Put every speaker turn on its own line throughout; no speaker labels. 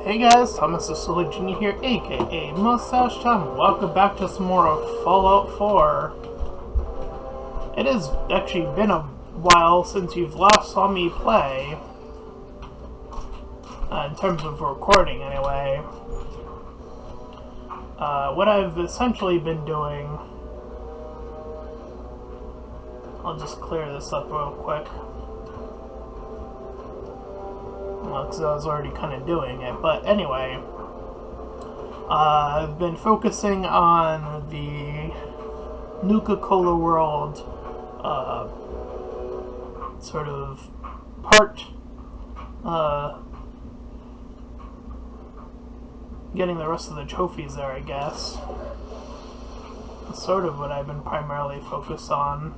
Hey guys, Thomas the Silly Genie here, aka Mustahced, and welcome back to some more of Fallout 4. It has actually been a while since you've last saw me play, in terms of recording anyway. What I've essentially been doing... I'll just clear this up real quick. Because I was already kind of doing it, but anyway, I've been focusing on the Nuka-Cola World sort of part, getting the rest of the trophies there, I guess. That's sort of what I've been primarily focused on.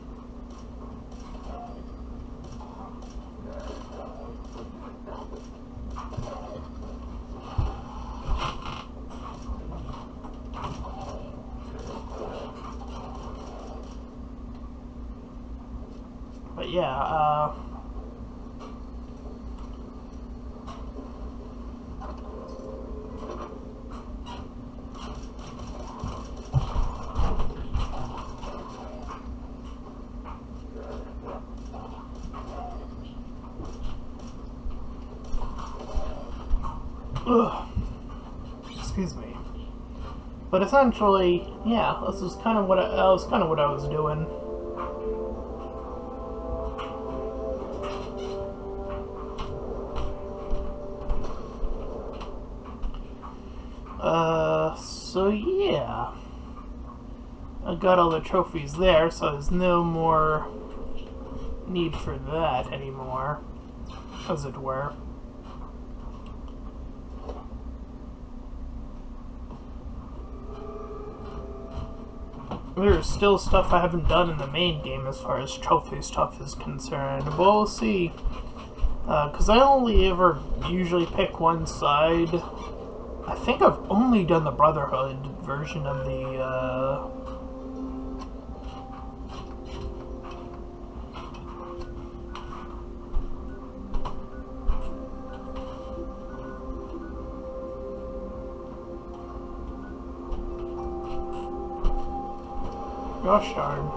But yeah, excuse me. But essentially, yeah, this is kind of what that was kind of what I was doing. So yeah, I got all the trophies there, so there's no more need for that anymore, as it were. There's still stuff I haven't done in the main game as far as trophy stuff is concerned. But we'll see. Because I only ever usually pick one side. I think I've only done the Brotherhood version of the, gosh darn.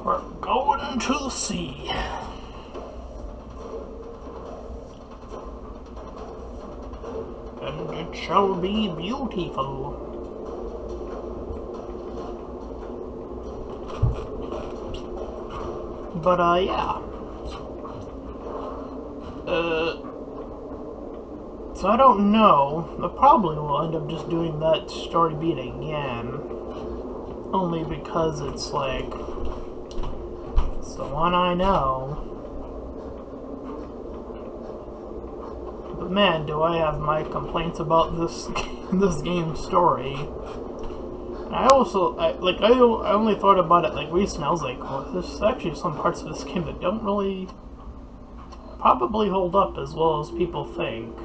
We're going into the sea. And it shall be beautiful. But, yeah. So I don't know. I probably will end up just doing that story beat again. Only because it's like... it's the one I know. But man, do I have my complaints about this this game's story. And I also, I only thought about it like recently. I was like, well, there's actually some parts of this game that don't really probably hold up as well as people think.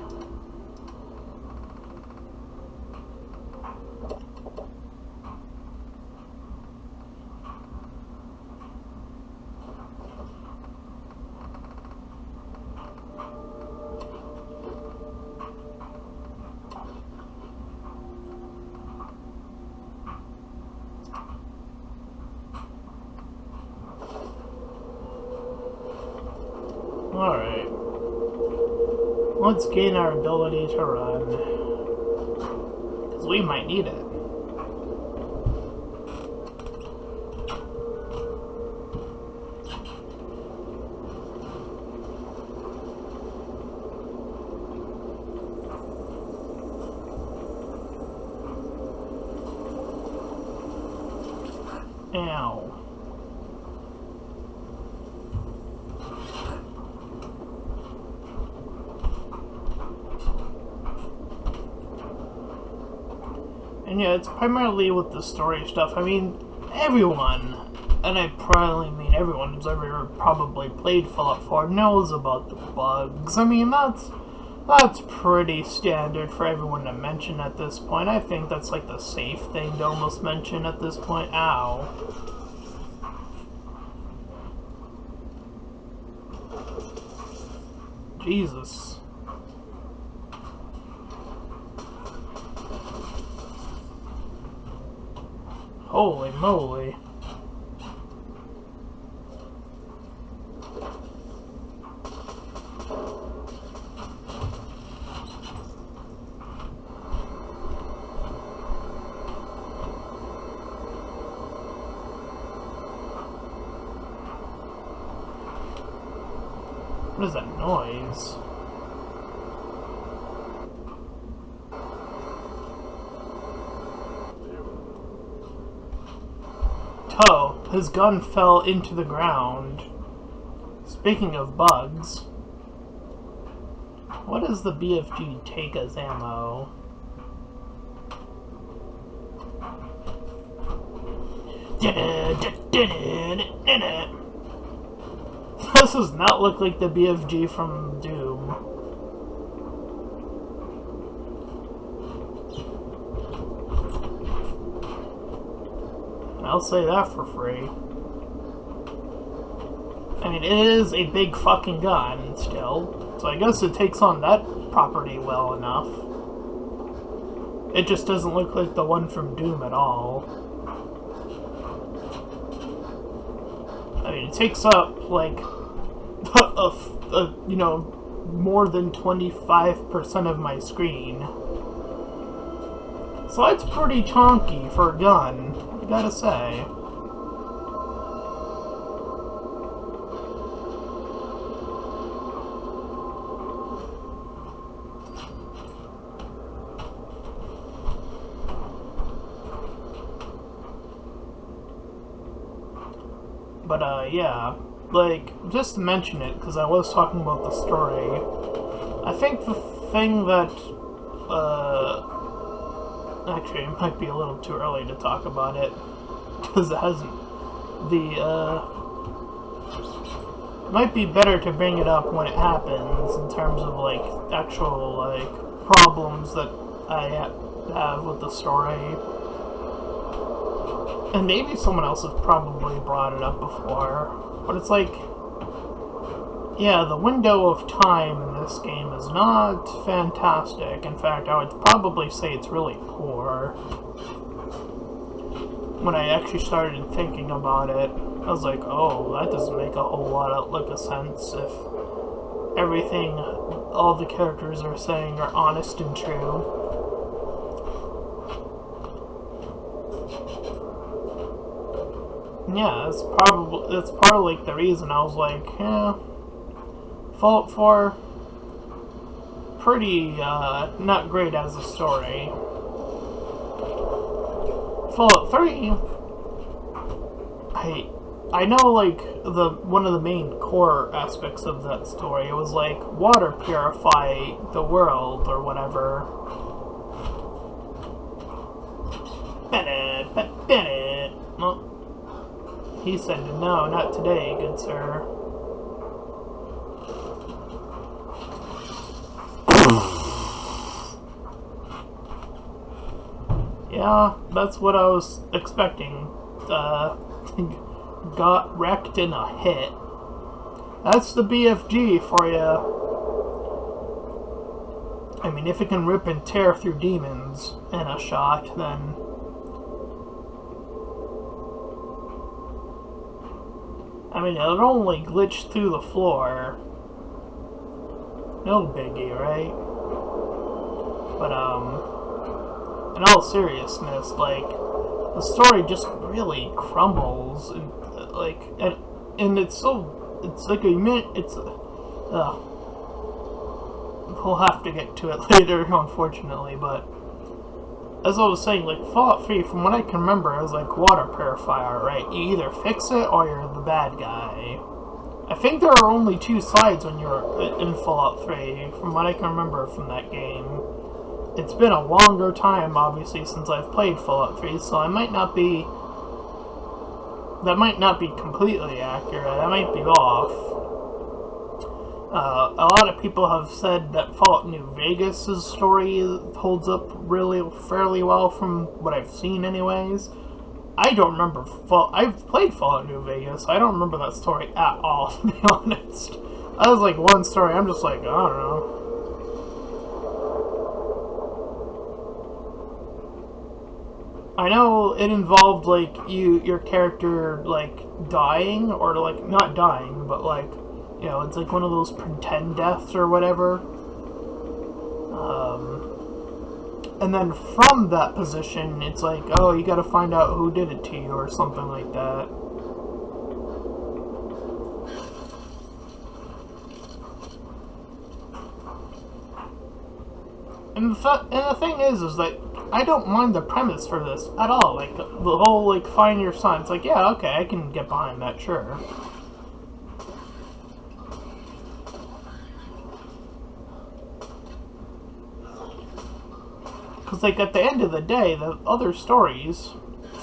Alright. Let's gain our ability to run. Because we might need it. Ow. And yeah, it's primarily with the story stuff. I mean, everyone, and I probably mean everyone who's ever probably played Fallout 4 knows about the bugs. I mean, that's pretty standard for everyone to mention at this point. I think that's like the safe thing to almost mention at this point. Ow. Jesus. Holy moly. What is that noise? Oh, his gun fell into the ground. Speaking of bugs, what does the BFG take as ammo? This does not look like the BFG from Doom. I'll say that for free. I mean, it is a big fucking gun still, so I guess it takes on that property well enough. It just doesn't look like the one from Doom at all. I mean, it takes up, like, you know, more than 25% of my screen. So it's pretty chunky for a gun, I gotta say. But, yeah, like, just to mention it, because I was talking about the story, I think the thing that, actually, it might be a little too early to talk about it, because it hasn't, it might be better to bring it up when it happens, in terms of, like, actual, like, problems that I have with the story. And maybe someone else has probably brought it up before, but it's like, yeah, the window of time in this game is not fantastic. In fact, I would probably say it's really poor. When I actually started thinking about it, I was like, oh, that doesn't make a whole lot of sense if everything all the characters are saying are honest and true. Yeah, that's probably like the reason I was like, yeah, Fallout 4, pretty not great as a story. Fallout 3, I know, like, one of the main core aspects of that story was like water purify the world or whatever. Well, he said, no, not today, good sir. Yeah, that's what I was expecting. Got wrecked in a hit. That's the BFG for you. I mean, if it can rip and tear through demons in a shot, then... I mean, it'll only glitch through the floor. No biggie, right? But, in all seriousness, like, the story just really crumbles, and, like, and it's like we'll have to get to it later, unfortunately, but as I was saying, like, Fallout 3, from what I can remember, it was like water purifier, right? You either fix it or you're the bad guy. I think there are only two sides when you're in Fallout 3, from what I can remember from that game. It's been a longer time, obviously, since I've played Fallout 3, so I might not be that might not be completely accurate. I might be off. A lot of people have said that Fallout New Vegas' story holds up fairly well from what I've seen anyways. I don't remember I've played Fallout New Vegas, so I don't remember that story at all, to be honest. That was like one story, I'm just like, I don't know. I know it involved, like, your character, like, dying, or, like, not dying, but, like, you know, it's like one of those pretend deaths or whatever. And then from that position, it's like, oh, you gotta find out who did it to you, or something like that. And the thing is that I don't mind the premise for this at all. Like, the whole, like, find your son. It's like, yeah, okay, I can get behind that, sure. Because, like, at the end of the day, the other stories,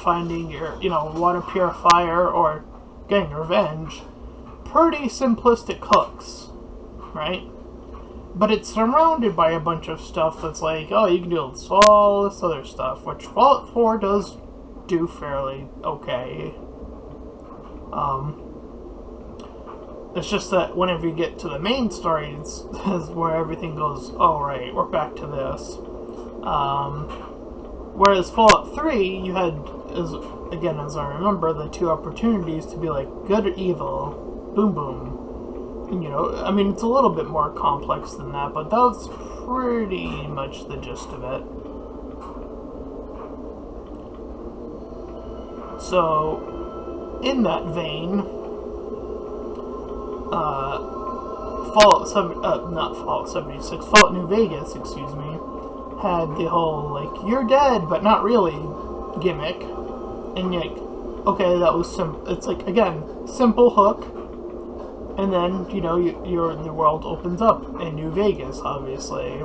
finding your, you know, water purifier or getting revenge, pretty simplistic hooks, right? But it's surrounded by a bunch of stuff that's like, oh, you can do all this other stuff, which Fallout 4 does do fairly okay. It's just that whenever you get to the main story, is where everything goes, oh, right, we're back to this. Whereas Fallout 3, you had, again, as I remember, the two opportunities to be like, good or evil, boom, boom. And, you know, I mean, it's a little bit more complex than that, but that's pretty much the gist of it. So, in that vein, Fallout 76, Fallout New Vegas, excuse me, had the whole, like, you're dead, but not really gimmick. And, like, okay, that was it's like, again, simple hook. And then, you know, the world opens up in New Vegas, obviously.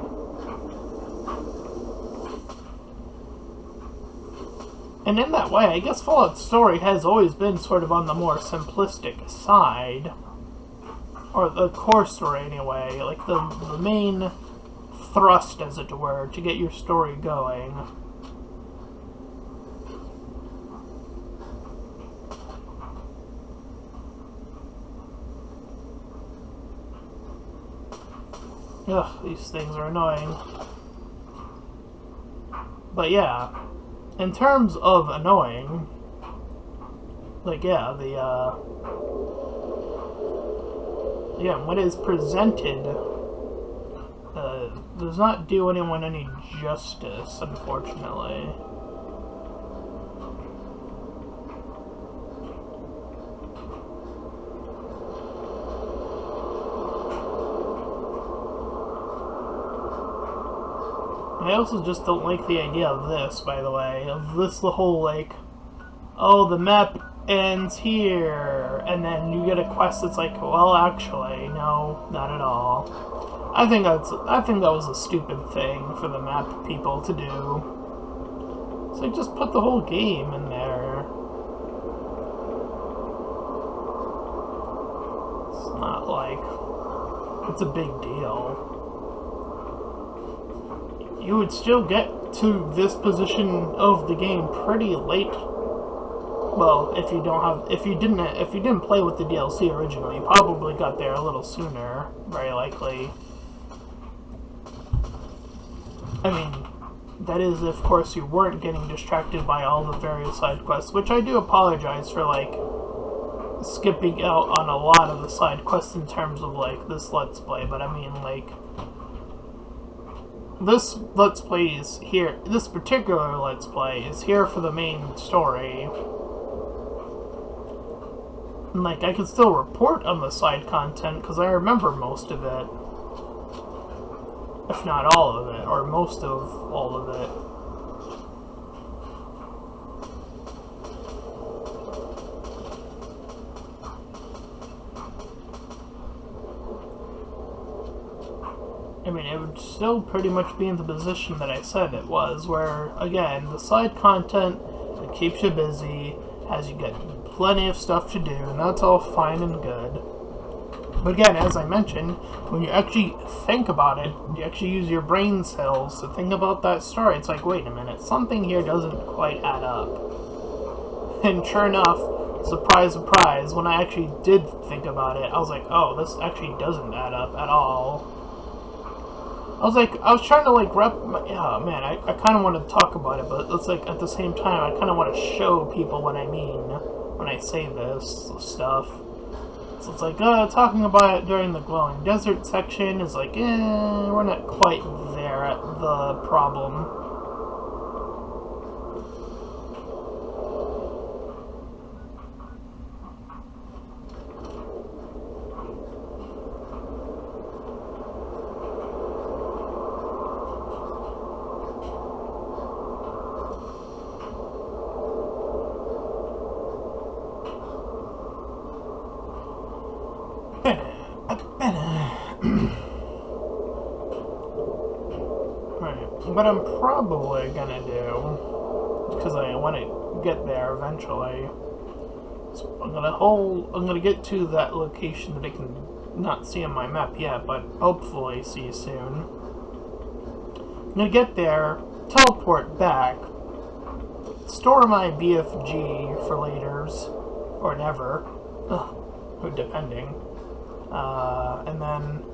And in that way, I guess Fallout's story has always been sort of on the more simplistic side. Or the core story, anyway. Like, the main thrust, as it were, to get your story going. Ugh, these things are annoying. But yeah, in terms of annoying, like, yeah, yeah, what is presented does not do anyone any justice, unfortunately. I also just don't like the idea of this, by the way, of this, the whole, like, oh, the map ends here, and then you get a quest that's like, well, actually, no, not at all. I think that was a stupid thing for the map people to do. It's like, just put the whole game in there. It's not like it's a big deal. You would still get to this position of the game pretty late. Well, if you didn't play with the DLC originally, you probably got there a little sooner, very likely. I mean, that is, of course, you weren't getting distracted by all the various side quests, which I do apologize for, like, skipping out on a lot of the side quests in terms of, like, this Let's Play, but I mean, like, this Let's Play is here, this particular Let's Play is here for the main story. And, like, I can still report on the side content, because I remember most of it. If not all of it, or most of all of it. I mean, it would still pretty much be in the position that I said it was, where, again, the side content, it keeps you busy, as you get plenty of stuff to do, and that's all fine and good. But again, as I mentioned, when you actually think about it, you actually use your brain cells to think about that story, it's like, wait a minute, something here doesn't quite add up. And sure enough, surprise, surprise, when I actually did think about it, I was like, oh, this actually doesn't add up at all. I was trying to, like, oh, man, I kind of want to talk about it, but it's like, at the same time, I kind of want to show people what I mean when I say this stuff. So it's like, talking about it during the glowing desert section is like, we're not quite there at the problem. What I'm probably gonna do, because I want to get there eventually, so I'm gonna get to that location that I can not see on my map yet, but hopefully see soon. I'm gonna get there, teleport back, store my BFG for laters, or never, depending, and then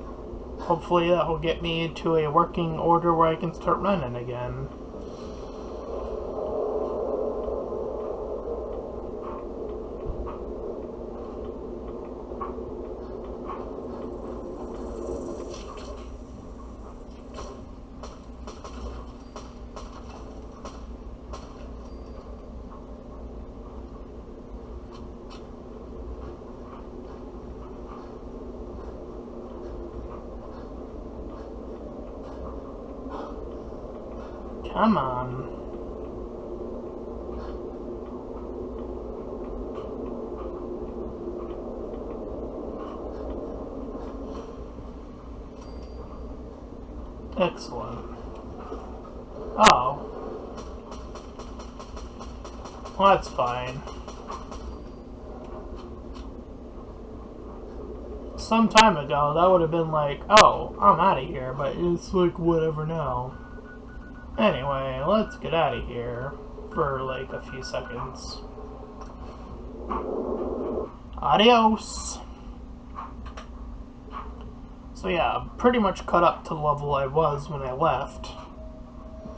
hopefully that will get me to a working order where I can start running again. Come on. Excellent. Oh. Well, that's fine. Some time ago, that would have been like, oh, I'm out of here, but it's like, whatever now. Anyway, let's get out of here for like a few seconds. Adios! So yeah, pretty much caught up to the level I was when I left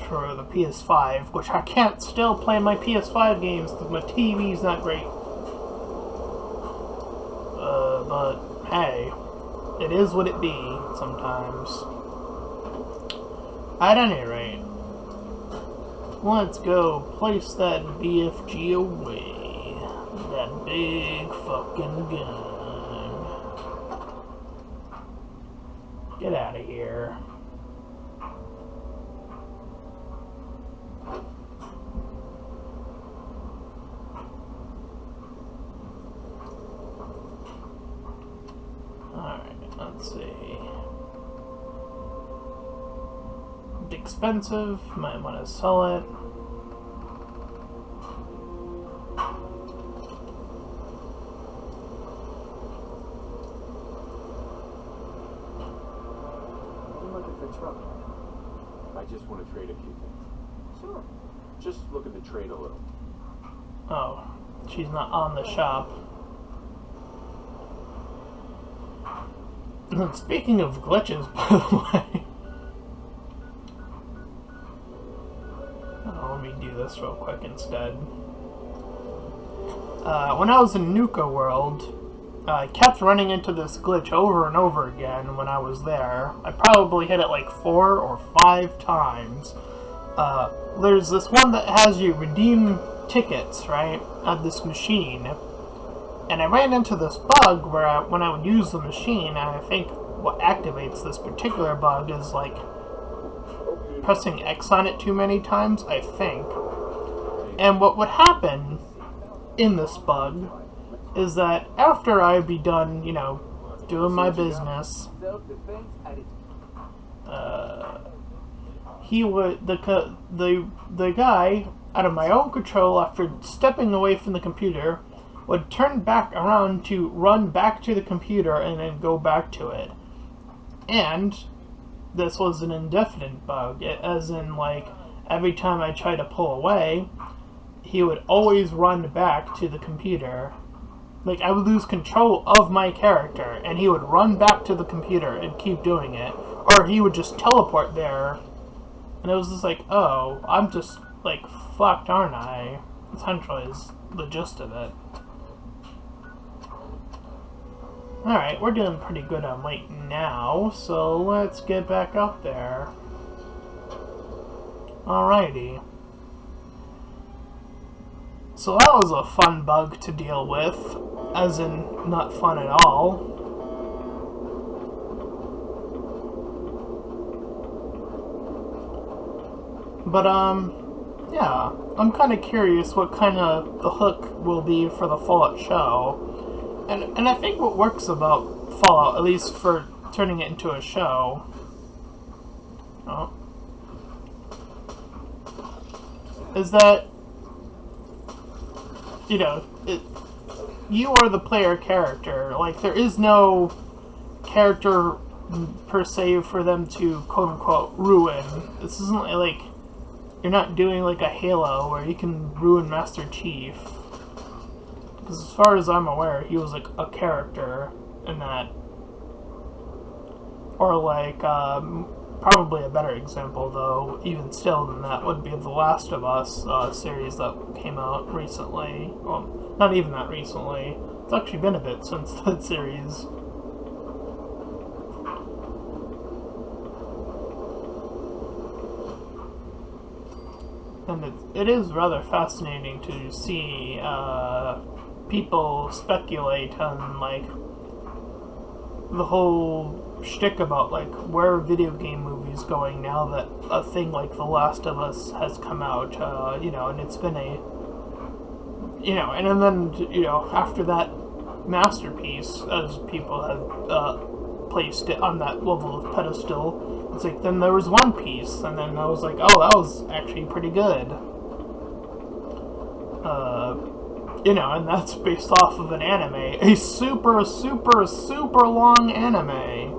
for the PS5, which I can't still play my PS5 games because my TV's not great. But hey, it is what it be sometimes. At any rate, let's go place that BFG away. That big fucking gun. Get out of here. Alright, let's see. Expensive, might want to sell it.
Truck. I just want to trade a few things. Sure. Just look at the trade a little.
Oh, she's not on the shop. Speaking of glitches, by the way. Oh, let me do this real quick instead. When I was in Nuka World, I kept running into this glitch over and over again when I was there. I probably hit it like 4 or 5 times. There's this one that has you redeem tickets, right, at this machine. And I ran into this bug where when I would use the machine, and I think what activates this particular bug is like pressing X on it too many times, I think. And what would happen in this bug is that after I'd be done, you know, doing my business, he would, the guy, out of my own control, after stepping away from the computer, would turn back around to run back to the computer and then go back to it. And this was an indefinite bug, as in, like, every time I tried to pull away, he would always run back to the computer. Like, I would lose control of my character, and he would run back to the computer and keep doing it. Or he would just teleport there, and it was just like, oh, I'm just, like, fucked, aren't I? Essentially is the gist of it. Alright, we're doing pretty good on weight now, so let's get back up there. Alrighty. So that was a fun bug to deal with, as in not fun at all. But, yeah, I'm kind of curious what kind of the hook will be for the Fallout show. And I think what works about Fallout, at least for turning it into a show, is that, you know, you are the player character. Like, there is no character per se for them to quote-unquote ruin. This isn't like, you're not doing like a Halo where you can ruin Master Chief. Because as far as I'm aware, he was like a character in that. Or like, probably a better example though, even still than that, would be the Last of Us series that came out recently. Well, not even that recently. It's actually been a bit since that series. And it is rather fascinating to see people speculate on, like, the whole shtick about, like, where are video game movies going now that a thing like The Last of Us has come out, you know, and it's been a, you know, and then, you know, after that masterpiece, as people have placed it on that level of pedestal, it's like, then there was One Piece, and then I was like, oh, that was actually pretty good. You know, and that's based off of an anime. A super, super, super long anime.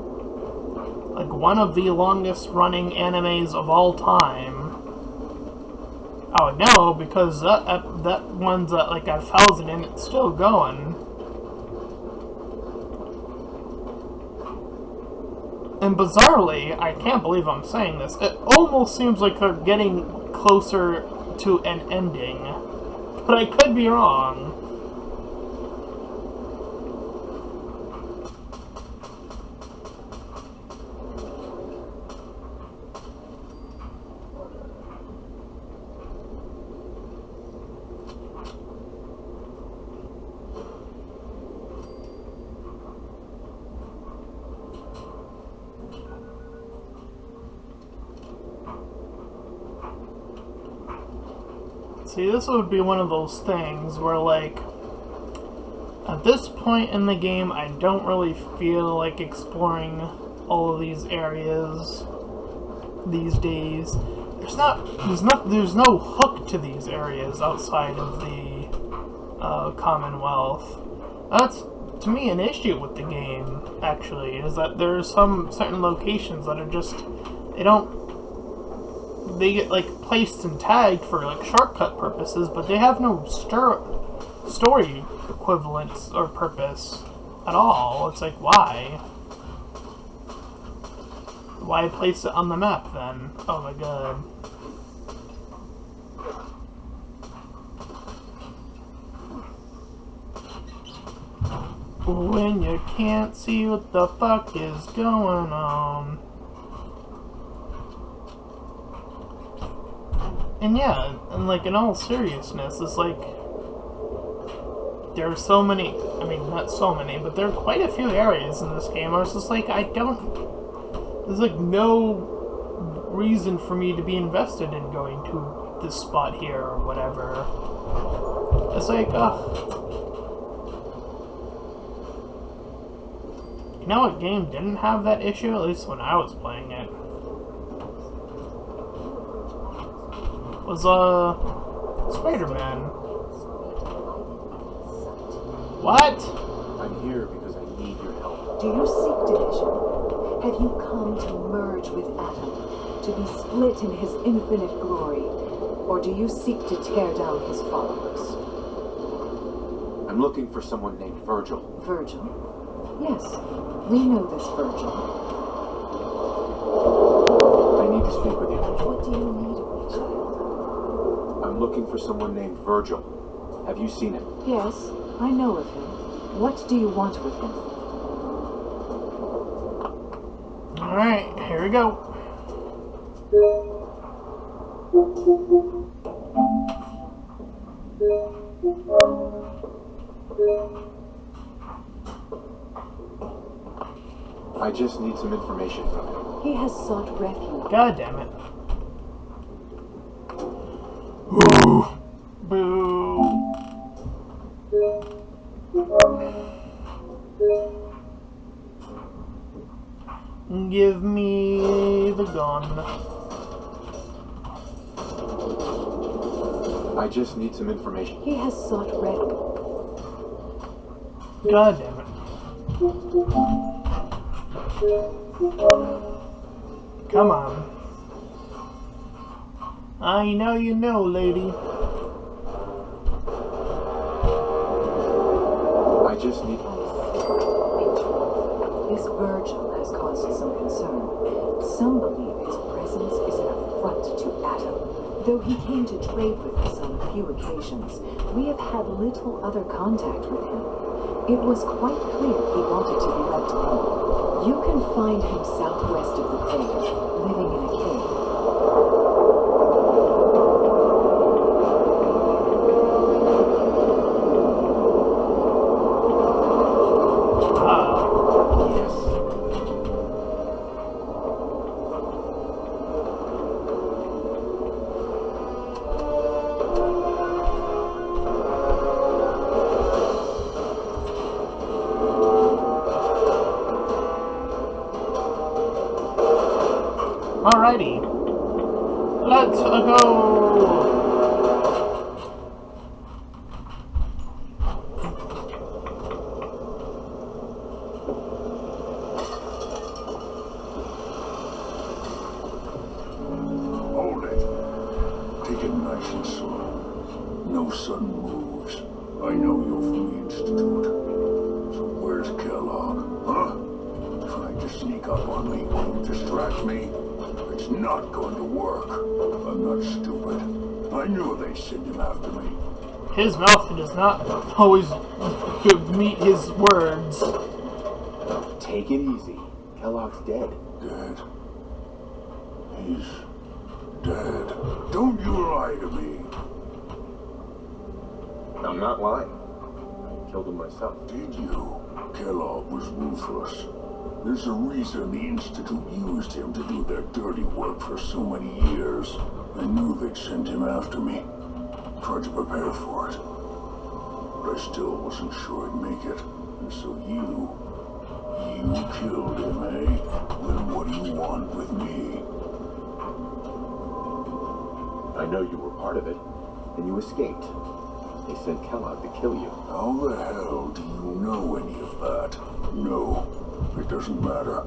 Like, one of the longest running animes of all time. I would know, because that one's at like 1,000 and it's still going. And bizarrely, I can't believe I'm saying this, it almost seems like they're getting closer to an ending. But I could be wrong. See, this would be one of those things where, like, at this point in the game, I don't really feel like exploring all of these areas these days. There's no hook to these areas outside of the Commonwealth. That's, to me, an issue with the game, actually, is that there are some certain locations that are just, they get, like, placed and tagged for, like, shortcut purposes, but they have no story equivalence or purpose at all. It's like, why? Why place it on the map, then? Oh my god. When you can't see what the fuck is going on. And yeah, and like, in all seriousness, it's like, there are so many, I mean, not so many, but there are quite a few areas in this game where it's just like, there's like no reason for me to be invested in going to this spot here or whatever. It's like, ugh. You know what game didn't have that issue, at least when I was playing it? Was, Spider-Man. What?
I'm here because I need your help.
Do you seek division? Have you come to merge with Adam, to be split in his infinite glory? Or do you seek to tear down his followers?
I'm looking for someone named Virgil.
Virgil? Yes, we know this Virgil.
I need to speak with you.
What do you need of me, child?
I'm looking for someone named Virgil. Have you seen him?
Yes, I know of him. What do you want with him?
Alright, here we go.
I just need some information from him.
He has sought refuge.
God damn it. Ooh. Boo. Give me the gun.
I just need some information.
He has sought refuge.
God damn it. Come on. I know you know, lady.
I just need...
This Virgil has caused some concern. Some believe his presence is an affront to Adam. Though he came to trade with us on a few occasions, we have had little other contact with him. It was quite clear he wanted to be left alone. You can find him southwest of the crater, living in a cave.
Alrighty. Let's go.
Hold it. Take it nice and slow. No sudden moves. I know you're from the Institute. So where's Kellogg, huh? Trying to sneak up on me while you distract me? It's not going to work. I'm not stupid. I knew they'd send him after me.
His mouth does not always meet his words.
Take it easy. Kellogg's dead.
Dead? He's dead. Don't you lie to me.
I'm not lying. I killed him myself.
Did you? Kellogg was ruthless. There's a reason the Institute used him to do their dirty work for so many years. I knew they'd send him after me. Tried to prepare for it. But I still wasn't sure I'd make it. And so you killed him, eh? Then what do you want with me?
I know you were part of it, and you escaped. They sent Kellogg to kill you.
How the hell do you know any of that? No, it doesn't matter.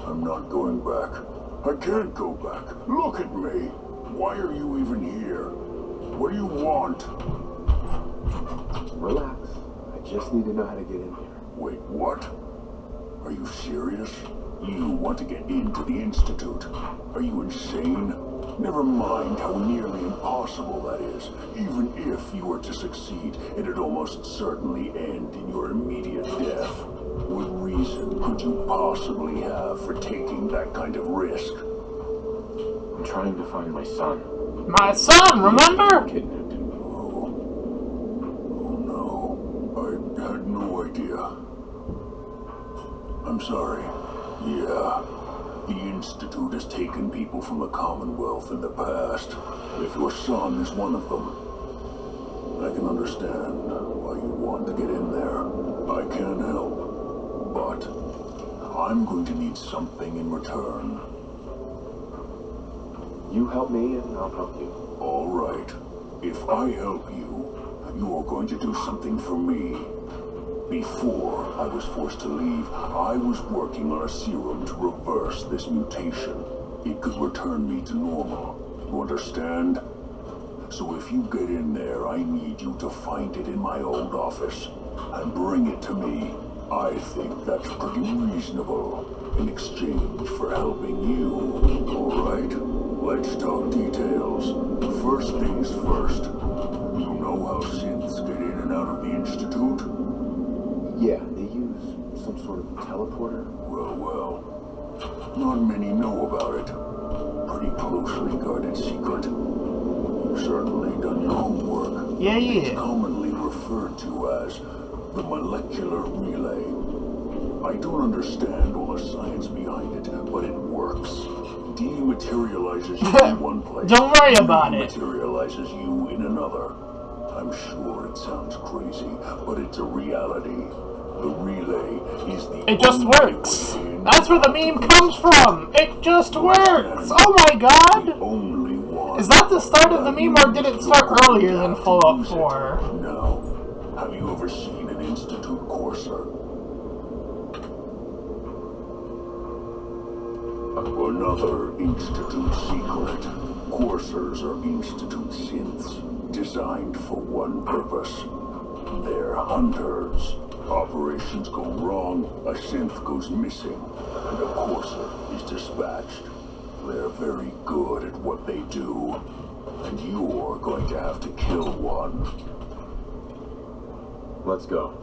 I'm not going back. I can't go back. Look at me. Why are you even here? What do you want?
Relax. I just need to know how to get in there.
Wait, what? Are you serious? You want to get into the Institute? Are you insane? Never mind how nearly impossible that is. Even if you were to succeed, it'd almost certainly end in your immediate death. What reason could you possibly have for taking that kind of risk?
I'm trying to find my son.
My son, remember?
Kidnapped.
Oh no. I had no idea. I'm sorry. Yeah. The Institute has taken people from the Commonwealth in the past. If your son is one of them, I can understand why you want to get in there. I can help, but I'm going to need something in return.
You help me and I'll help you.
All right. If I help you, you are going to do something for me. Before I was forced to leave, I was working on a serum to reverse this mutation. It could return me to normal. You understand? So if you get in there, I need you to find it in my old office and bring it to me. I think that's pretty reasonable in exchange for helping you. All right, let's talk details. First things first. You know how synths get in and out of the Institute?
Yeah, they use some sort of teleporter.
Well. Not many know about it. Pretty closely guarded secret. You've certainly done your homework.
Yeah.
It's commonly referred to as the molecular relay. I don't understand all the science behind it, but it works. Dematerializes you in one place.
Don't worry about it.
Dematerializes you in another. I'm sure it sounds crazy, but it's a reality. The relay is the
It just works. That's where the meme comes from. It just works. Oh my god.
Only one.
Is that the start of the meme, or did it start earlier than Fallout 4?
No. Have you ever seen an Institute courser? Another Institute secret. Coursers are Institute synths, designed for one purpose. They're hunters. Operations go wrong, a synth goes missing, and a courser is dispatched. They're very good at what they do, and you're going to have to kill one.
Let's go.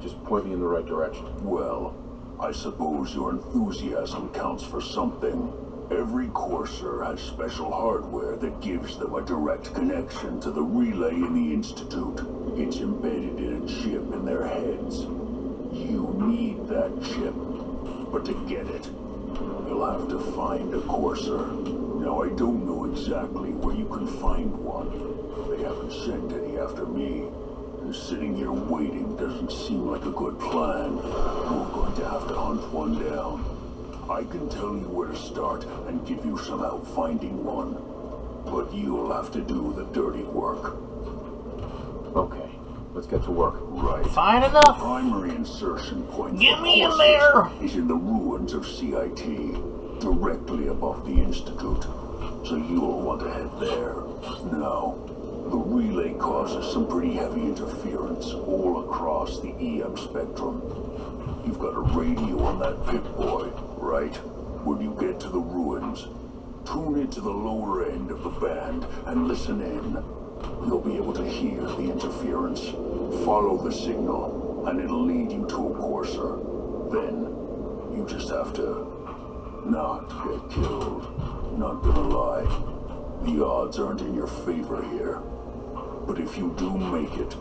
Just point me in the right direction.
Well, I suppose your enthusiasm counts for something. Every courser has special hardware that gives them a direct connection to the relay in the Institute. It's embedded in a chip in their heads. You need that chip. But to get it, you'll have to find a courser. Now, I don't know exactly where you can find one. They haven't sent any after me. And sitting here waiting doesn't seem like a good plan. We're going to have to hunt one down. I can tell you where to start and give you some help finding one. But you'll have to do the dirty work.
Okay, let's get to work.
Right.
Fine enough.
The primary insertion point
Get
for
me in
courses
there.
is in the ruins of CIT, directly above the Institute. So you'll want to head there. Now, the relay causes some pretty heavy interference all across the EM spectrum. You've got a radio on that Pip-Boy, right? When you get to the ruins, tune it to the lower end of the band and listen in. You'll be able to hear the interference. Follow the signal, and it'll lead you to a courser. Then, you just have to not get killed. Not gonna lie, the odds aren't in your favor here. But if you do make it,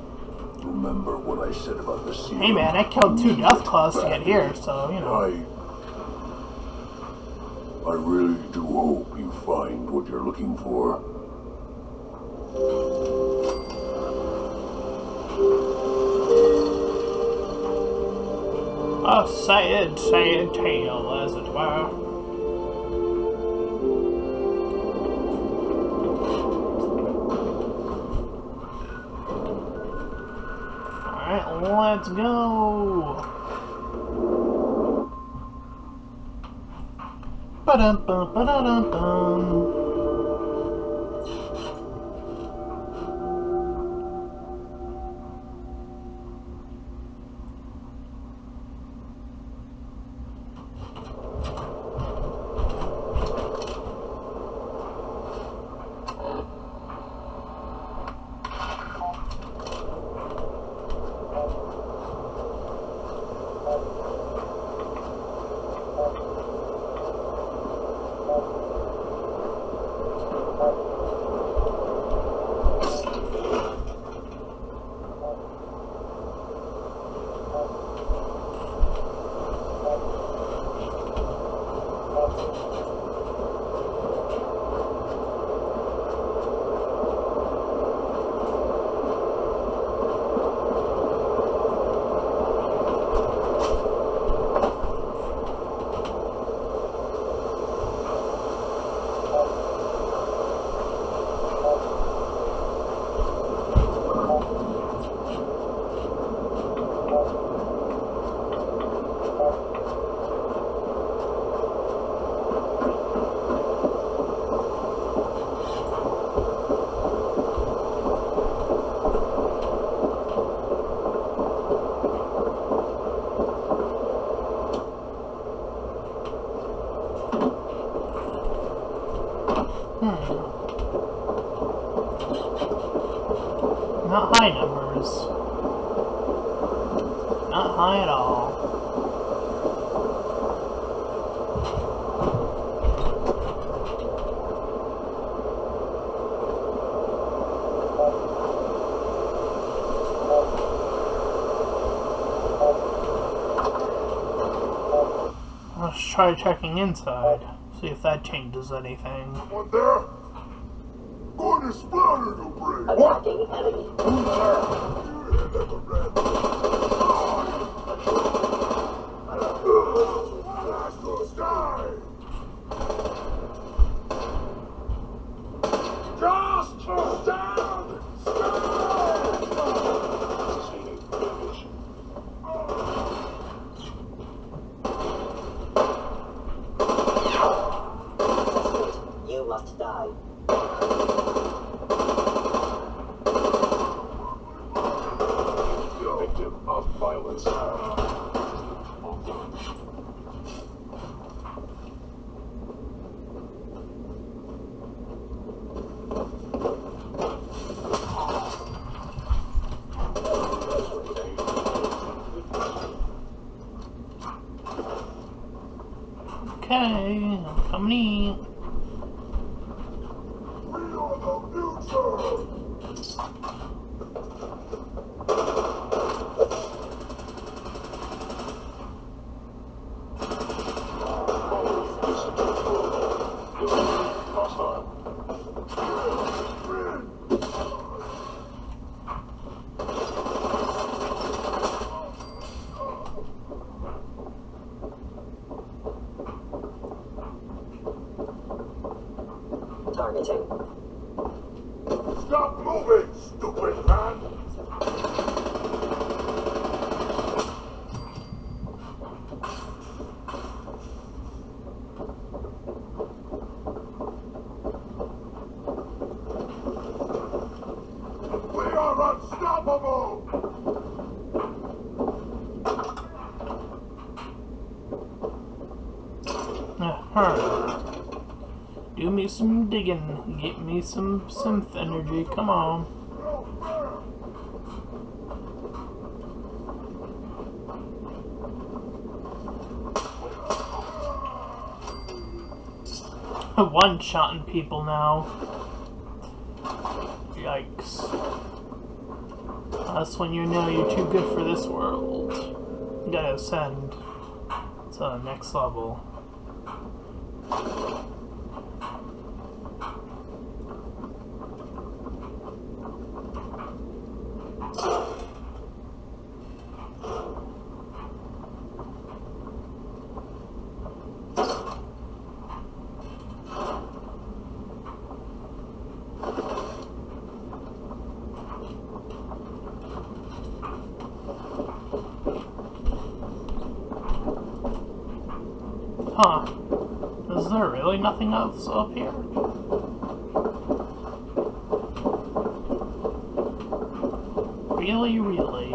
remember what I said about the serum.
Hey man, I killed 2 Death Claws to get here, so, you know.
I really do hope you find what you're looking for.
A sad tale, as it were. Alright, let's go! Ba-dum-bum-ba-da-dum-bum. high numbers. Not high at all. Let's try checking inside. See if that changes anything.
Someone there? Going to splatter to break.
Attacking enemy.
Blast those guys! Just down!
You must die.
Victim of violence.
Okay, I'm coming in.
We are the future!
Hostile.
Targeting.
Stop moving, stupid man! We are unstoppable!
Do me some digging. Get me some synth energy. Come on. One-shotting people now. Yikes. That's when you know you're too good for this world. You gotta ascend to the next level. Huh. Is there really nothing else up here? Really, really?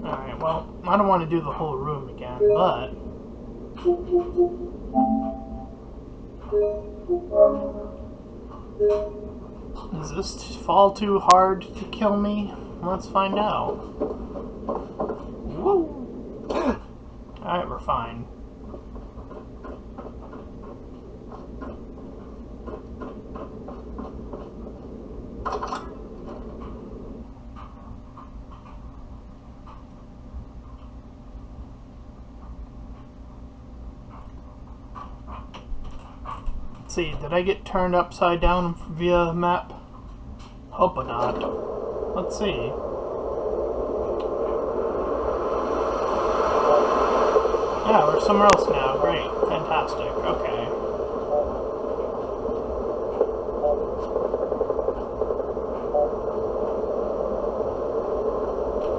Alright, well, I don't want to do the whole room again, but... Does this fall too hard to kill me? Let's find out. Woo! Alright, we're fine. Let's see, did I get turned upside down via the map? Hope not. Let's see. Yeah, we're somewhere else now. Great. Fantastic. Okay.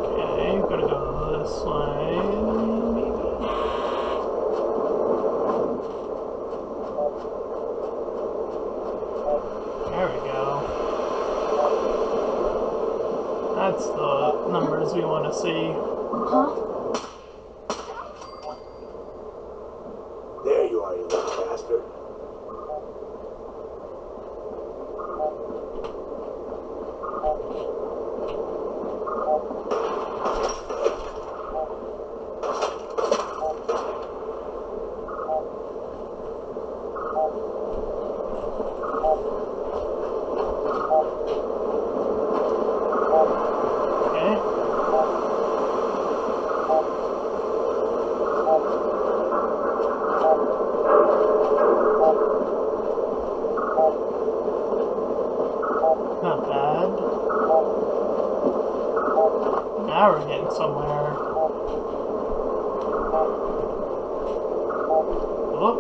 Okay, gotta go this way. Maybe. There we go. That's the numbers we want to see.
Huh?
There you are, you little bastard.
Not bad. Now we're getting somewhere. Oh.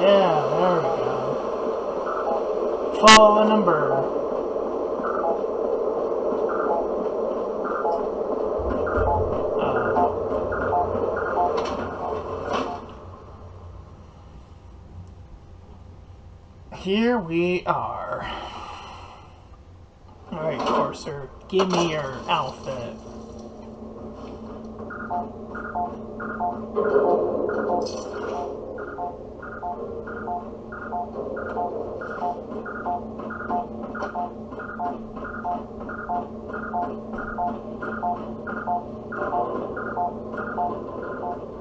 Yeah, there we go. Follow the number. Here we are. Alright, Courser, give me your outfit.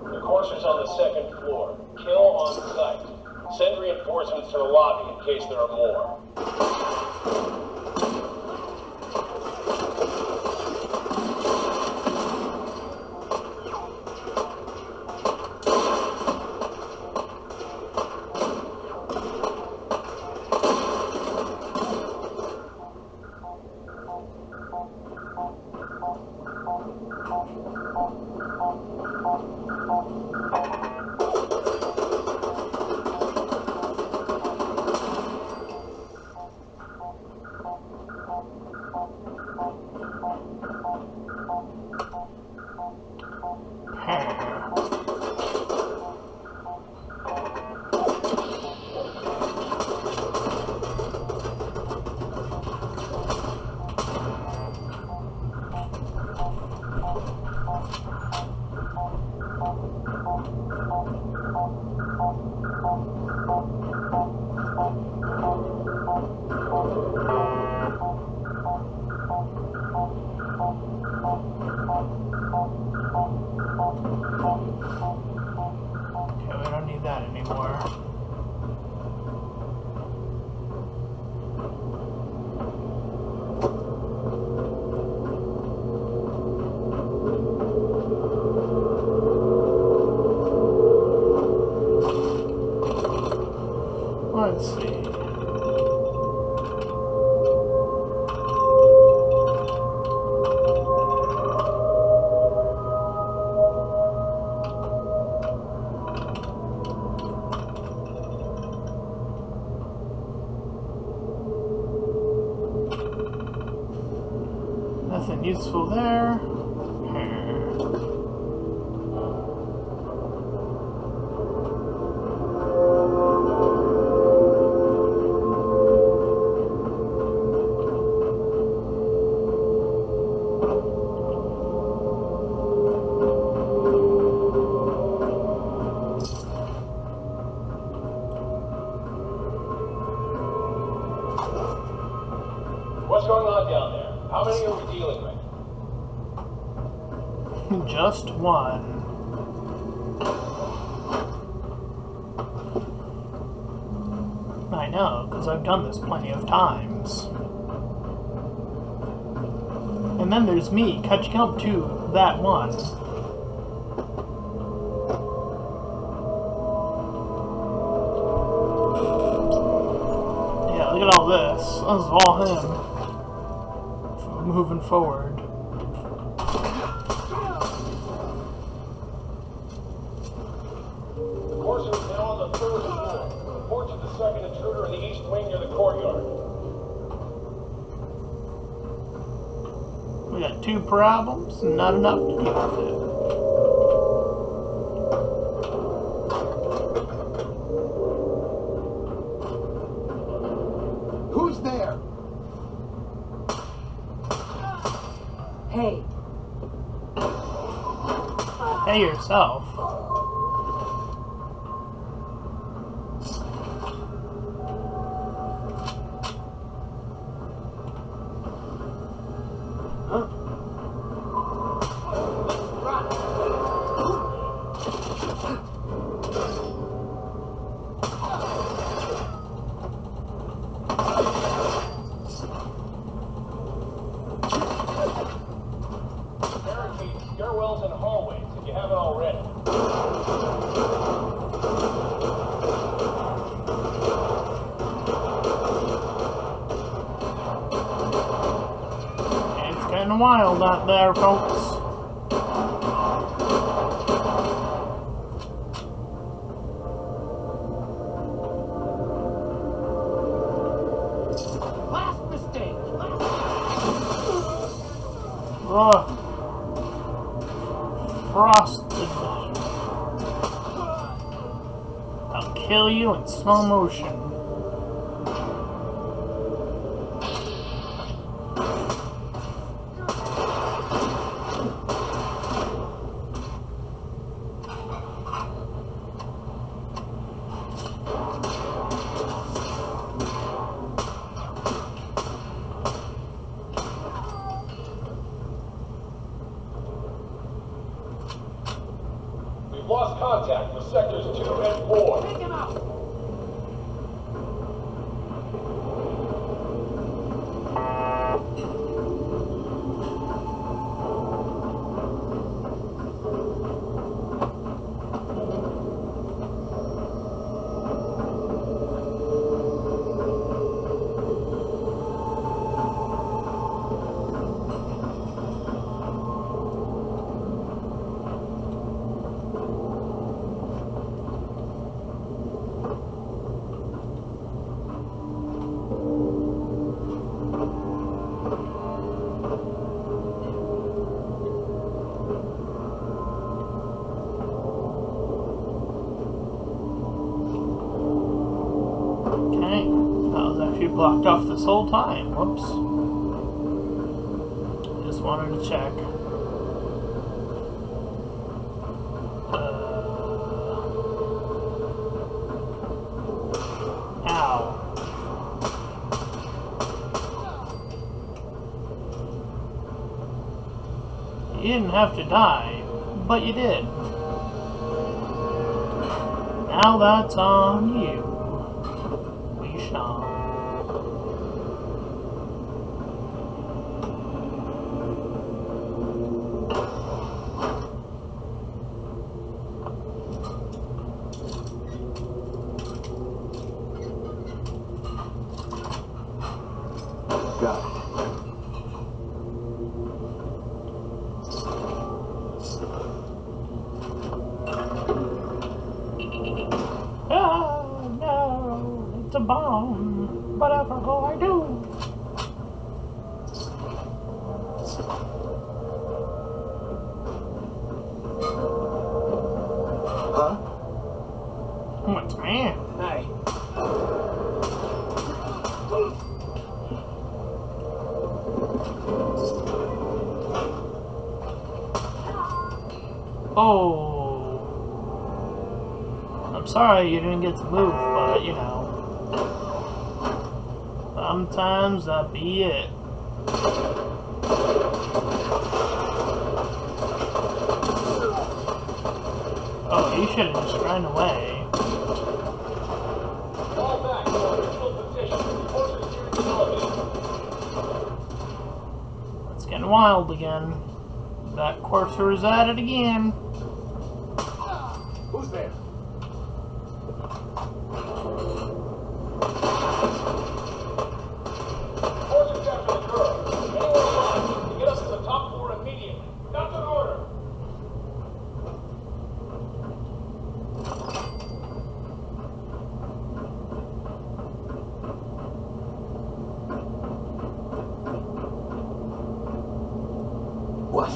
The Courser's on the second floor. Kill on sight. Send reinforcements to the lobby in case there are more. Okay, we don't need that anymore. Let's see. Nothing useful there. What's going on down there? How many are we dealing with?
Just one. I know, because I've done this plenty of times. And then there's me catching up to that one. Yeah, look at all this. This is all him. Moving forward.
The Courser is now on the third floor. Report to the second intruder in the east wing near the courtyard.
We got 2 problems, and not enough to deal with it.
Who's there?
Hey,
Hey yourself.
Barricade stairwells and hallways if you haven't already.
It's getting wild out there, folks.
Last mistake.
Ugh. Frosted. I'll kill you in slow motion.
We've lost contact with sectors 2 and 4.
Take him out.
Okay. That was actually blocked off this whole time. Whoops. Just wanted to check. Ow. You didn't have to die, but you did. Now that's on you. We shall.
Got it.
Ah, no, it's a bomb. Whatever will I do?
Huh?
What's me?
Hey.
Oh. I'm sorry you didn't get to move, but you know. Sometimes that be it. Oh, you should have just run away.
Fall back to our original position. Forces steering the elevator.
It's getting wild again. That courser is at it again.
Who's there?
Forces after the curve. Anyone alive needs to get us to the top floor immediately. That's an order.
What?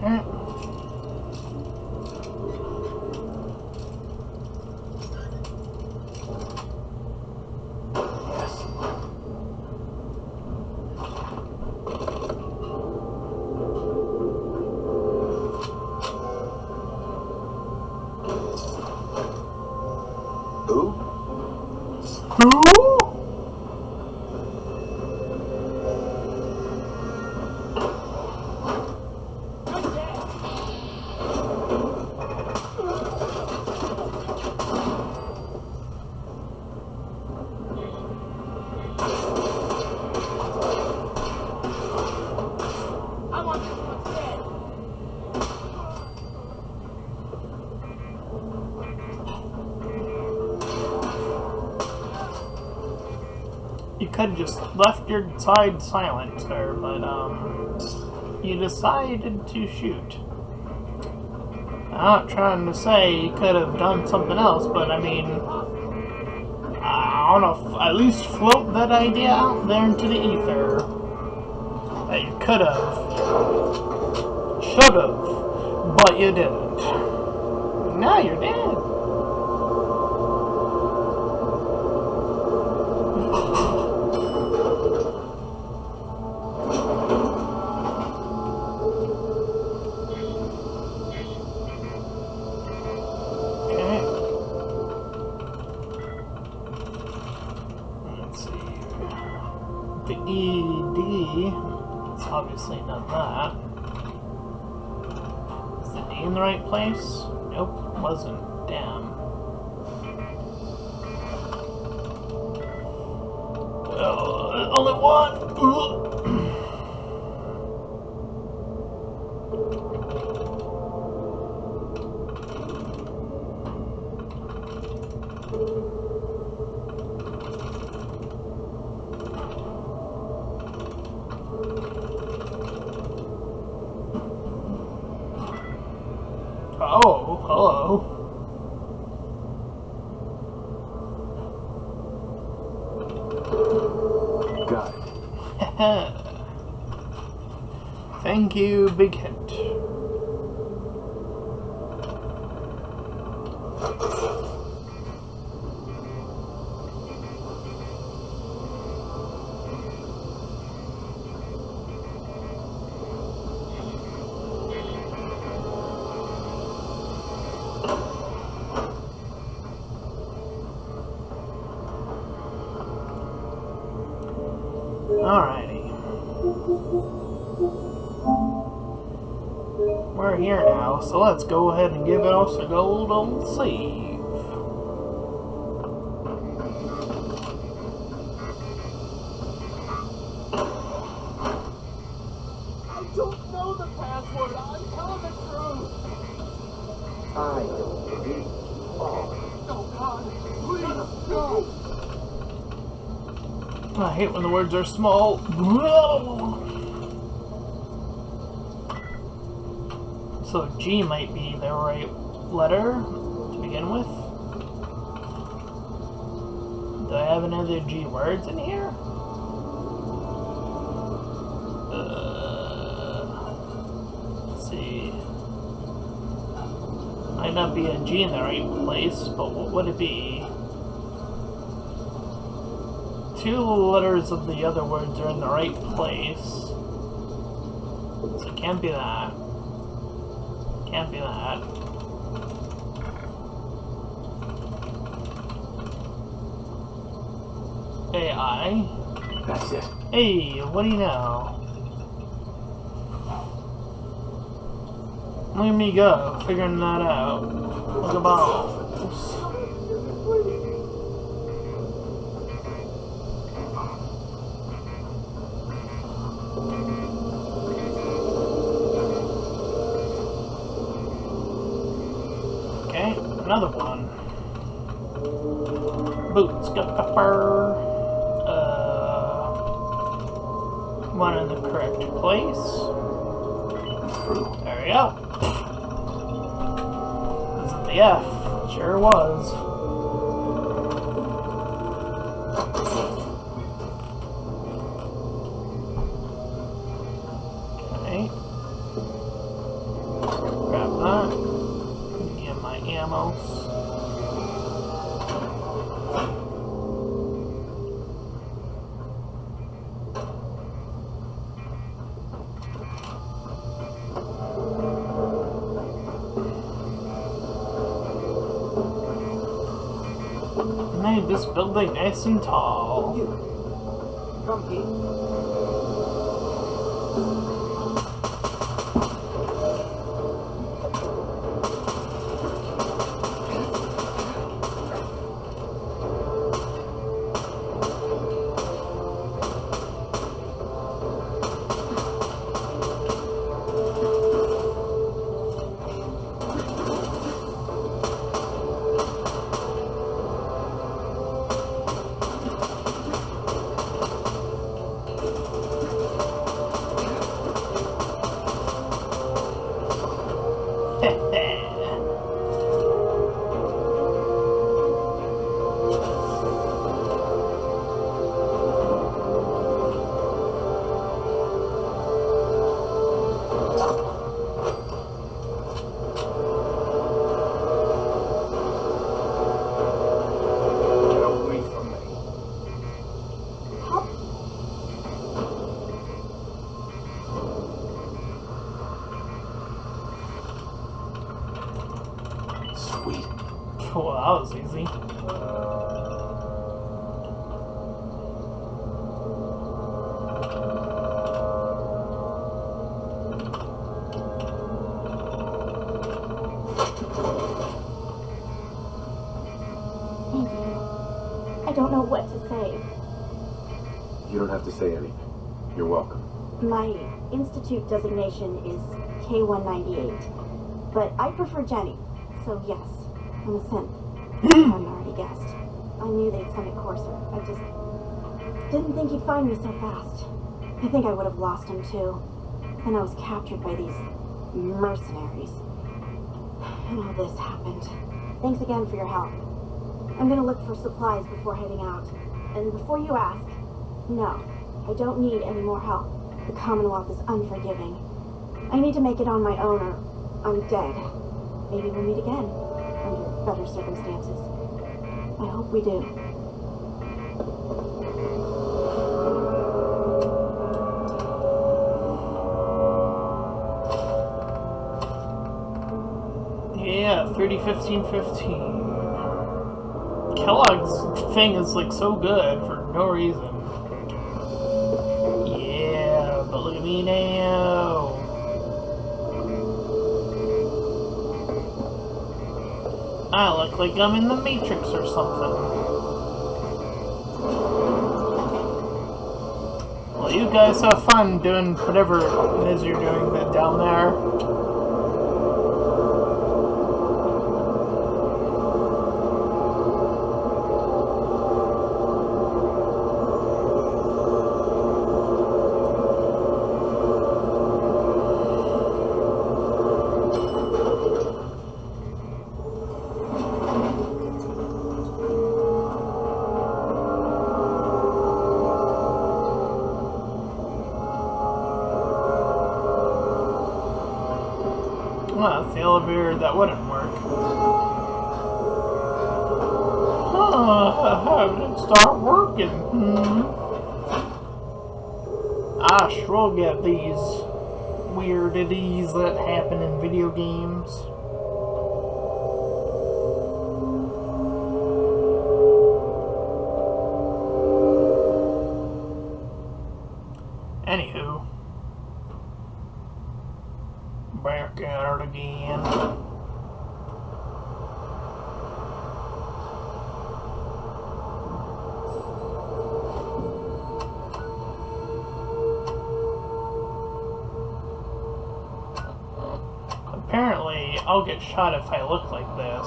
Okay. Yes.
Who?
Who?
I want this one dead.
You could have just left your side silent, sir, but you decided to shoot. I'm not trying to say you could have done something else, but I mean, I don't know, at least float that idea out there into the ether. That you could have, should have, but you didn't. Now you're dead. Okay. Let's see. The ED. It's obviously not that. Is the D in the right place? Nope, wasn't. Damn. Well, only one. Oh, hello.
Got it.
Thank you, big hint. Alrighty. We're here now, so let's go ahead and give us a gold old save.
I don't know the password. I'm telling the truth.
I don't believe you.
Oh, God. Please, no.
I hate when the words are small. So G might be the right letter to begin with. Do I have any other G words in here? Let's see. Might not be a G in the right place, but what would it be? Two letters of the other words are in the right place. So it can't be that. Can't be that. AI.
That's it.
Hey, what do you know? Look at me go, figuring that out. Look at balls. Okay, another one. Boots, one in the correct place. There we go. Yeah, sure was. Okay. Grab that. Get my ammo. Made this building nice and tall.
You. Come here. Get away from me.
Sweet.
Cool, that was easy.
Thank you. I don't know what to say.
You don't have to say anything. You're welcome.
My institute designation is K198, but I prefer Jenny, so yes, I'm a synth. I hadn't already guessed. I knew they'd send a courser. I just didn't think he'd find me so fast. I think I would have lost him too. Then I was captured by these mercenaries. And all this happened. Thanks again for your help. I'm gonna look for supplies before heading out. And before you ask, no, I don't need any more help. The Commonwealth is unforgiving. I need to make it on my own or I'm dead. Maybe we'll meet again, under better circumstances. I hope we do.
Yeah, 30-15-15. Kellogg's thing is like so good for no reason. Yeah, but look at me now. I look like I'm in the Matrix or something. Well, you guys have fun doing whatever it is you're doing down there. Well, that's the elevator that wouldn't work. How did it start working? I sure get these weirdities that happen in video games. Anywho. Back at it again. Apparently, I'll get shot if I look like this.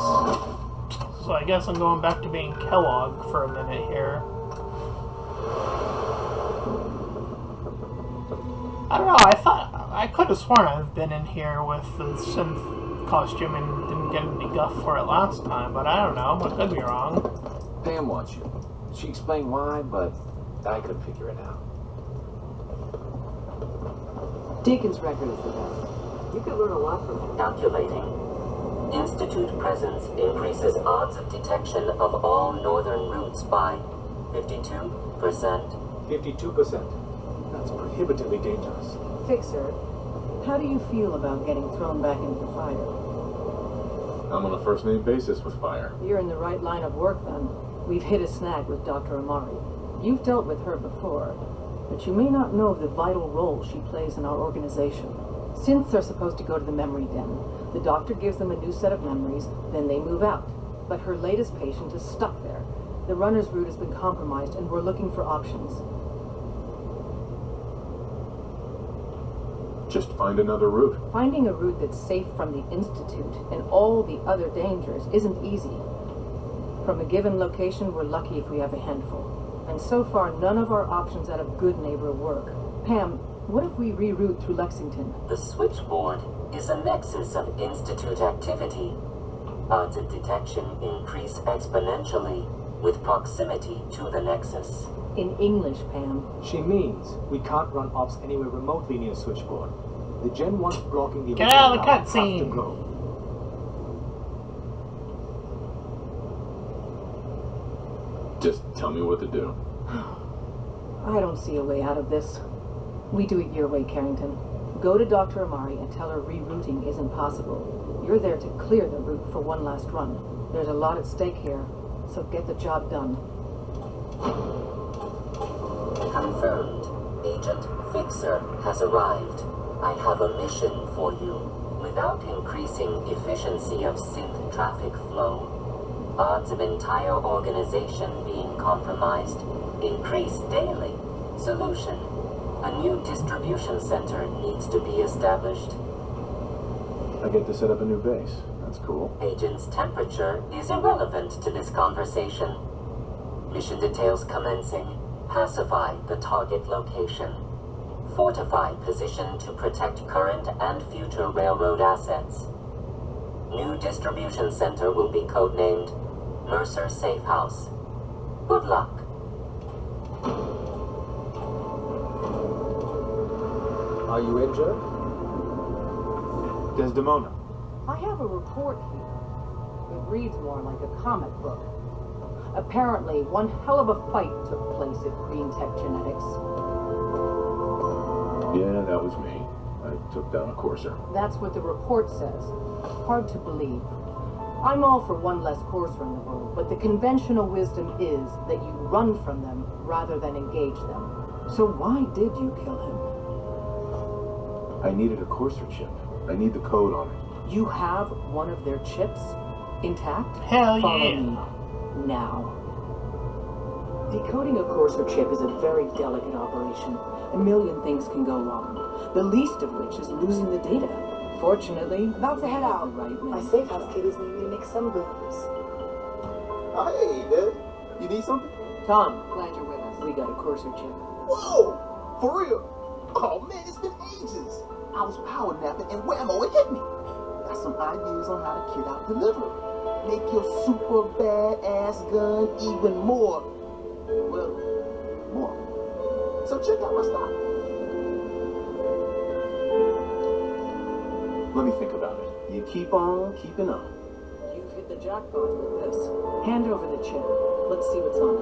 So I guess I'm going back to being Kellogg for a minute here. I don't know, I could have sworn I've been in here with the synth costume and didn't get any guff for it last time, but I don't know. I could be wrong.
Pam wants you. She explained why, but I couldn't figure it out.
Deacon's record is the best. You could learn a lot from him.
Calculating. Institute presence increases odds of detection of all northern routes by 52%.
52%. That's prohibitively dangerous.
Fixer, how do you feel about getting thrown back into the fire?
I'm on a first-name basis with fire.
You're in the right line of work, then. We've hit a snag with Dr. Amari. You've dealt with her before, but you may not know the vital role she plays in our organization. Synths are supposed to go to the memory den. The doctor gives them a new set of memories, then they move out. But her latest patient is stuck there. The runner's route has been compromised, and we're looking for options.
Just find another route.
Finding a route that's safe from the Institute and all the other dangers isn't easy. From a given location, we're lucky if we have a handful. And so far, none of our options out of good neighbor work. Pam, what if we reroute through Lexington?
The switchboard is a nexus of Institute activity. Odds of detection increase exponentially with proximity to the nexus.
In English, Pam.
She means we can't run ops anywhere remotely near switchboard. The Gen 1's blocking the
Get out of the
have to
cutscene!
go.
Just tell me what to do.
I don't see a way out of this. We do it your way, Carrington. Go to Dr. Amari and tell her rerouting isn't possible. You're there to clear the route for one last run. There's a lot at stake here, so get the job done.
Confirmed. Agent Fixer has arrived. I have a mission for you. Without increasing efficiency of synth traffic flow, odds of entire organization being compromised increase daily. Solution. A new distribution center needs to be established.
I get to set up a new base. That's cool.
Agent's temperature is irrelevant to this conversation. Mission details commencing. Pacify the target location. Fortify position to protect current and future railroad assets. New distribution center will be codenamed Mercer Safe House. Good luck.
Are you injured?
Desdemona.
I have a report here. It reads more like a comic book. Apparently, one hell of a fight took place at Green Tech Genetics.
Yeah, that was me. I took down a courser.
That's what the report says. Hard to believe. I'm all for one less courser in the world, but the conventional wisdom is that you run from them rather than engage them. So why did you kill him?
I needed a courser chip. I need the code on it.
You have one of their chips intact?
Hell
Follow
yeah.
me now. Decoding a courser chip is a very delicate operation. A million things can go wrong, the least of which is losing the data. Fortunately,
About to
we
head
have
out.
the right
My
man.
safe house kitties need me to make some burgers.
Oh, hey, Dad. You need something?
Tom, glad you're with us. We got a courser chip.
Whoa! For real? Oh, man, it's been ages. I was power napping and whammo, it hit me. Got some ideas on how to kit out delivery. Make your super badass gun even more, well, more. So check out my style. Let me think about it. You keep on keeping on.
You've hit the jackpot with this. Hand over the chip. Let's see what's on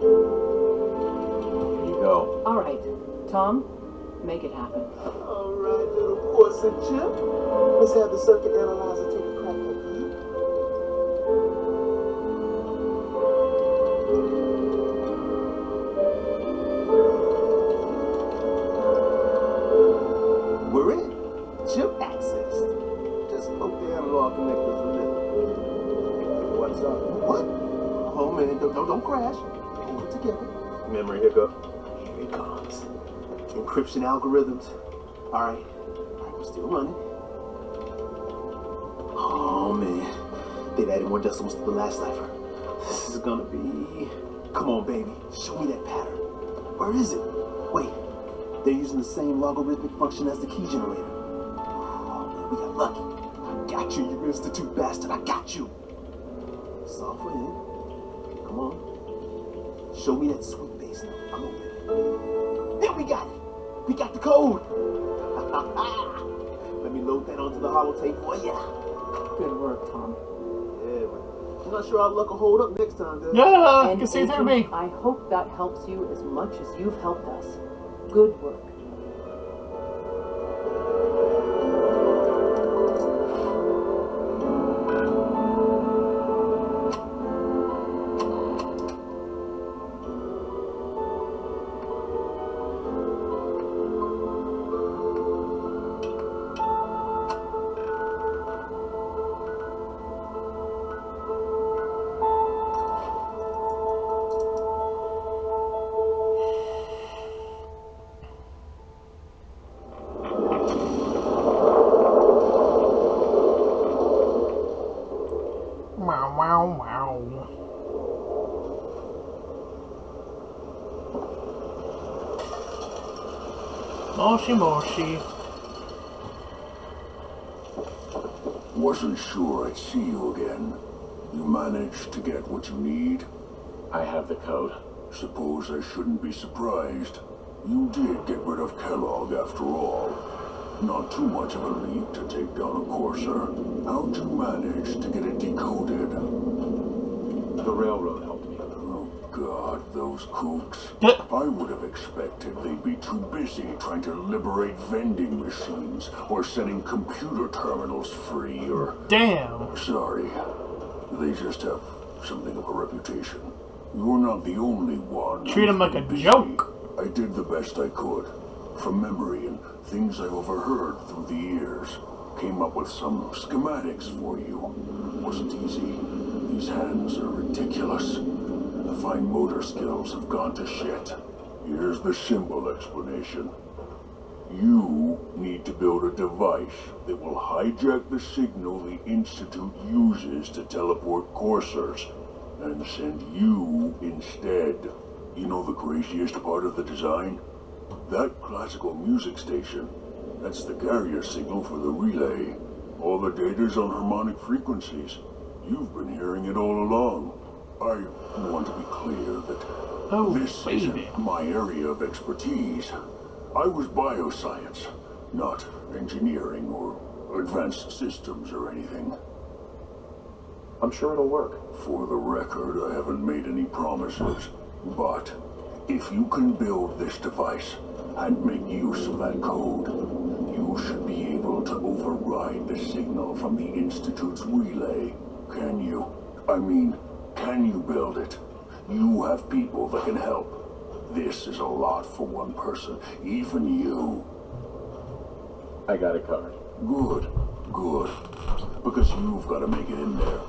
Here you go.
it. All right, Tom, make it happen.
All right, little porcelain chip. Let's have the circuit analyzer take a crack at you. We're in. Chip accessed. Just hope the analog connectors are lit.
What's up?
What? Oh man, don't crash. Hold it together.
Memory hiccup.
Here it comes. Encryption algorithms. All right, we're still running. Oh man, they've added more decimals to the last cipher. This is gonna be. Come on, baby, show me that pattern. Where is it? Wait, They're using the same logarithmic function as the key generator. Oh man, we got lucky. I got you, you Institute bastard. I got you. Software in. Come on. Show me that sweet bass note. Come on, baby. There we got it. We got the code. Let me load that onto the holotape for you. Good work, Tom. Yeah, but I'm not sure our luck will hold up next time, does it?
Yeah, you can see through me.
I hope that helps you as much as you've helped us. Good work.
Wow, wow, wow. Moshi moshi.
Wasn't sure I'd see you again. You managed to get what you need?
I have the code.
Suppose I shouldn't be surprised. You did get rid of Kellogg after all. Not too much of a leap to take down a Courser. How'd you manage to get it decoded?
The railroad helped me.
Oh God, those kooks. I would have expected they'd be too busy trying to liberate vending machines or setting computer terminals free or...
Damn.
Sorry. They just have something of a reputation. You're not the only one.
Treat him like a joke.
I did the best I could. From memory and things I've overheard through the years. Came up with some schematics for you. Wasn't easy. These hands are ridiculous. The fine motor skills have gone to shit. Here's the simple explanation. You need to build a device that will hijack the signal the Institute uses to teleport coursers and send you instead. You know the craziest part of the design? That classical music station, that's the carrier signal for the relay. All the data's on harmonic frequencies. You've been hearing it all along. I want to be clear that this isn't my area of expertise. I was bioscience, not engineering or advanced systems or anything.
I'm sure it'll work.
For the record, I haven't made any promises, but if you can build this device and make use of that code, you should be able to override the signal from the Institute's relay. Can you? I mean, can you build it? You have people that can help. This is a lot for one person, even you.
I got it covered.
Good, good. Because you've got to make it in there,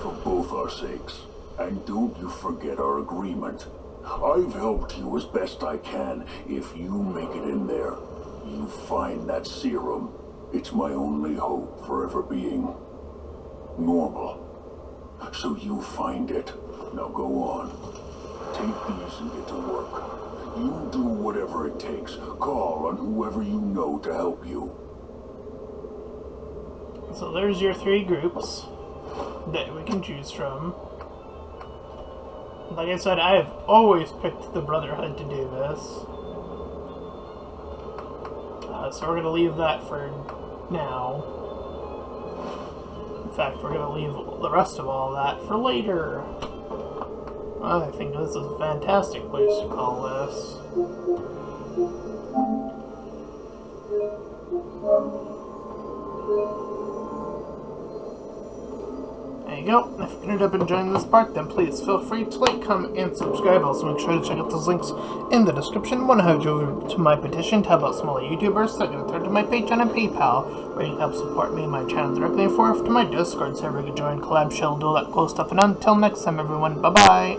for both our sakes. And don't you forget our agreement. I've helped you as best I can. If you make it in there, you find that serum. It's my only hope for ever being normal. So you find it. Now go on. Take these and get to work. You do whatever it takes. Call on whoever you know to help you.
So there's your 3 groups that we can choose from. Like I said, I have always picked the Brotherhood to do this. So we're going to leave that for now. In fact, we're going to leave the rest of all that for later. I think this is a fantastic place to call this. There you go. If you ended up enjoying this part, then please feel free to like, comment, and subscribe. Also, make sure to check out those links in the description. Want to head over to my petition to help out smaller YouTubers, so I can third to my Patreon and PayPal, where you can help support me and my channel directly, and 4th to my Discord server you can join, collab, shell, do all that cool stuff. And until next time, everyone, bye-bye!